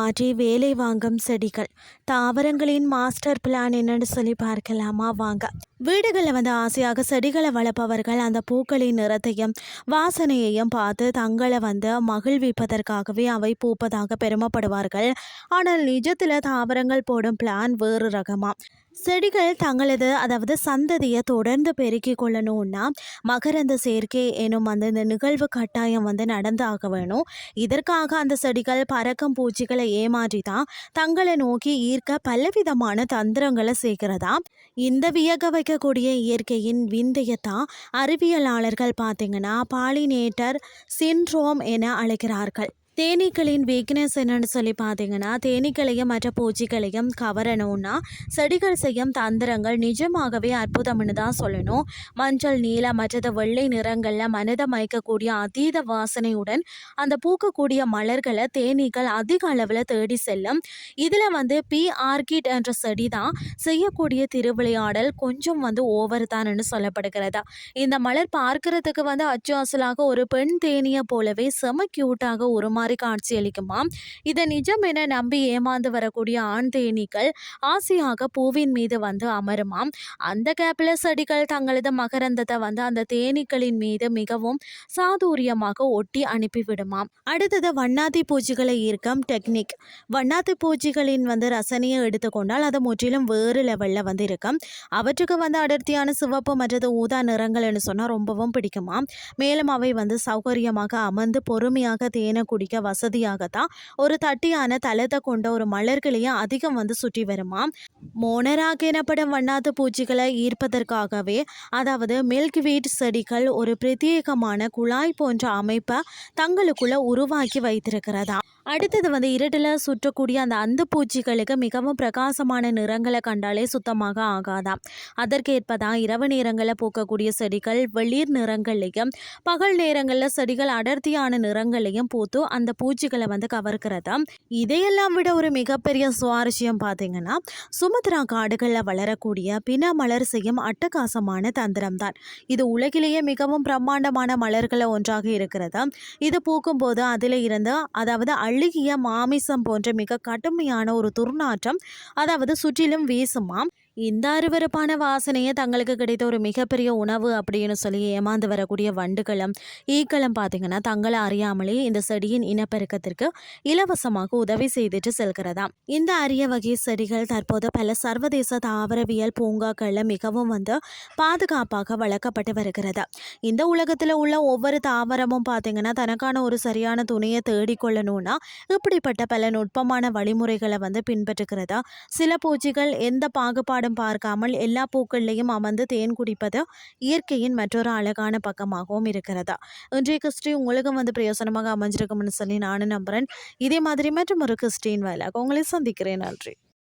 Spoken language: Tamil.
மாற்றி வேலை வாங்கும் செடிகள். தாவரங்களின் மாஸ்டர் பிளான் என்னன்னு சொல்லி பார்க்கலாமா வாங்க. வீடுகளில் ஆசையாக செடிகளை வளர்ப்பவர்கள் அந்த பூக்களின் நிறத்தையும் வாசனையையும் பார்த்து தங்களை மகிழ்விப்பதற்காகவே அவை பூப்பதாக பெருமைப்படுவார்கள். ஆனால் நிஜத்தில் தாவரங்கள் போடும் பிளான் வேறு ரகமா. செடிகள் தங்களது சந்ததியை தொடர்ந்து பெருக்கிக் கொள்ளணும்னா மகரந்த சேர்க்கை எனும் இந்த நிகழ்வு கட்டாயம் நடந்தாக வேணும். இதற்காக அந்த செடிகள் பறக்கும் பூச்சிகளை ஏமாற்றி தான் தங்களை நோக்கி ஈர்க்க பலவிதமான தந்திரங்களை சேர்க்கிறதா. இந்த வியக்க வைக்கக்கூடிய இயற்கையின் விந்தையத்தான் அறிவியலாளர்கள் பார்த்தீங்கன்னா பாலினேட்டர் சின்ட்ரோம் என அழைக்கிறார்கள். தேனீக்களின் வீக்னஸ் என்னன்னு சொல்லி பார்த்தீங்கன்னா தேனீக்களையும் மற்ற பூச்சிகளையும் கவரணும்னா செடிகள் செய்யும் தந்திரங்கள் நிஜமாகவே அற்புதம்னு தான் சொல்லணும். மஞ்சள், நீல மற்றது வெள்ளை நிறங்களில் மனதை மயக்கக்கூடிய அதீத வாசனையுடன் அந்த பூக்கக்கூடிய மலர்களை தேனீக்கள் அதிக அளவில் தேடி செல்லும். இதில் பி ஆர்கிட் என்ற செடி தான் செய்யக்கூடிய திருவிளையாடல் கொஞ்சம் ஓவர் தான்னு சொல்லப்படுகிறதா. இந்த மலர் பார்க்கறதுக்கு அச்சு அசலாக ஒரு பெண் தேனியை போலவே செம கியூட்டாக ஒரு காட்சியளிக்குமா. இதை நிஜம் என நம்பி ஏமாந்து வரக்கூடிய ஆண் தேனீக்கள் ஆசையாக பூவின் மீது அமருமாம். அந்த கேப்ல செடிகள் தங்களது மகரந்தத்தை அந்த தேனீக்களின் மீது மிகவும் சாதுரியமாக ஒட்டி அனுப்பிவிடுமாம். அடுத்தது வண்ணாத்தி பூச்சிகளை ஈர்க்கும் டெக்னிக். வண்ணாத்தி பூச்சிகளின் ரசனையை எடுத்துக்கொண்டால் அது முற்றிலும் வேறு லெவல்ல இருக்கும். அவற்றுக்கு அடர்த்தியான சிவப்பு மற்றது ஊதா நிறங்கள்னு சொன்னா ரொம்பவும் பிடிக்குமா. மேலும் அவை சௌகரியமாக அமர்ந்து பொறுமையாக தேனை குடிக்க வசதியாகத்தான் ஒரு தட்டியான தளத்தை கொண்ட ஒரு மலர்களையும் அதிகம் சுற்றி வருமா. மோனராக் எனப்படும் வண்ணாத்து பூச்சிகளை ஈர்ப்பதற்காகவே மில்க்வீட் செடிகள் ஒரு பிரத்யேகமான குழாய் போன்ற அமைப்பை தங்களுக்குள்ள உருவாக்கி வைத்திருக்கிறதா. அடுத்தது இருட்டில் சுற்றக்கூடிய அந்த பூச்சிகளுக்கு மிகவும் பிரகாசமான நிறங்களை கண்டாலே சுத்தமாக ஆகாதாம். அதற்கேற்பதான் இரவு நேரங்களில் பூக்கக்கூடிய செடிகள் வெளிர் நிறங்களையும் பகல் நேரங்களில் செடிகள் அடர்த்தியான நிறங்களையும் பூத்து அந்த பூச்சிகளை கவர்க்கிறதா. இதையெல்லாம் விட ஒரு மிகப்பெரிய சுவாரஸ்யம் பார்த்தீங்கன்னா சுமத்ரா காடுகளில் வளரக்கூடிய பின மலர் செய்யும் அட்டகாசமான தந்திரம் தான். இது உலகிலேயே மிகவும் பிரம்மாண்டமான மலர்களை ஒன்றாக இருக்கிறதா. இது பூக்கும் போது அதில் இருந்து அழுகிய மாமிசம் போன்ற மிக கடுமையான ஒரு துர்நாற்றம் சுற்றிலும் வீசுமாம். இந்த அருவருப்பான வாசனையை தங்களுக்கு கிடைத்த ஒரு மிகப்பெரிய உணவு அப்படின்னு சொல்லி ஏமாந்து வரக்கூடிய வண்டுகளும் ஈக்களும் பார்த்தீங்கன்னா தங்களை அறியாமலே இந்த செடியின் இனப்பெருக்கத்திற்கு இலவசமாக உதவி செய்துட்டு செல்கிறதா. இந்த அரிய வகை செடிகள் தற்போது பல சர்வதேச தாவரவியல் பூங்காக்களில் மிகவும் பாதுகாப்பாக வளர்க்கப்பட்டு வருகிறது. இந்த உலகத்தில் உள்ள ஒவ்வொரு தாவரமும் பார்த்தீங்கன்னா தனக்கான ஒரு சரியான துணையை தேடிக்கொள்ளணும்னா இப்படிப்பட்ட பல நுட்பமான வழிமுறைகளை பின்பற்றுகிறதா. சில பூச்சிகள் எந்த பாகுபாடு பார்க்காமல் எல்லா பூக்கள்லையும் அமர்ந்து தேன் குடிப்பது இயற்கையின் மற்றொரு அழகான பக்கமாகவும் இருக்கிறதா. இன்றைய கிறிஸ்டி உங்களுக்கும் பிரயோசனமாக அமைஞ்சிருக்கும்னு சொல்லி நானும் நம்புறேன். இதே மாதிரி மற்றும் ஒரு கிறிஸ்டின் வேலை உங்களை சந்திக்கிறேன். நன்றி.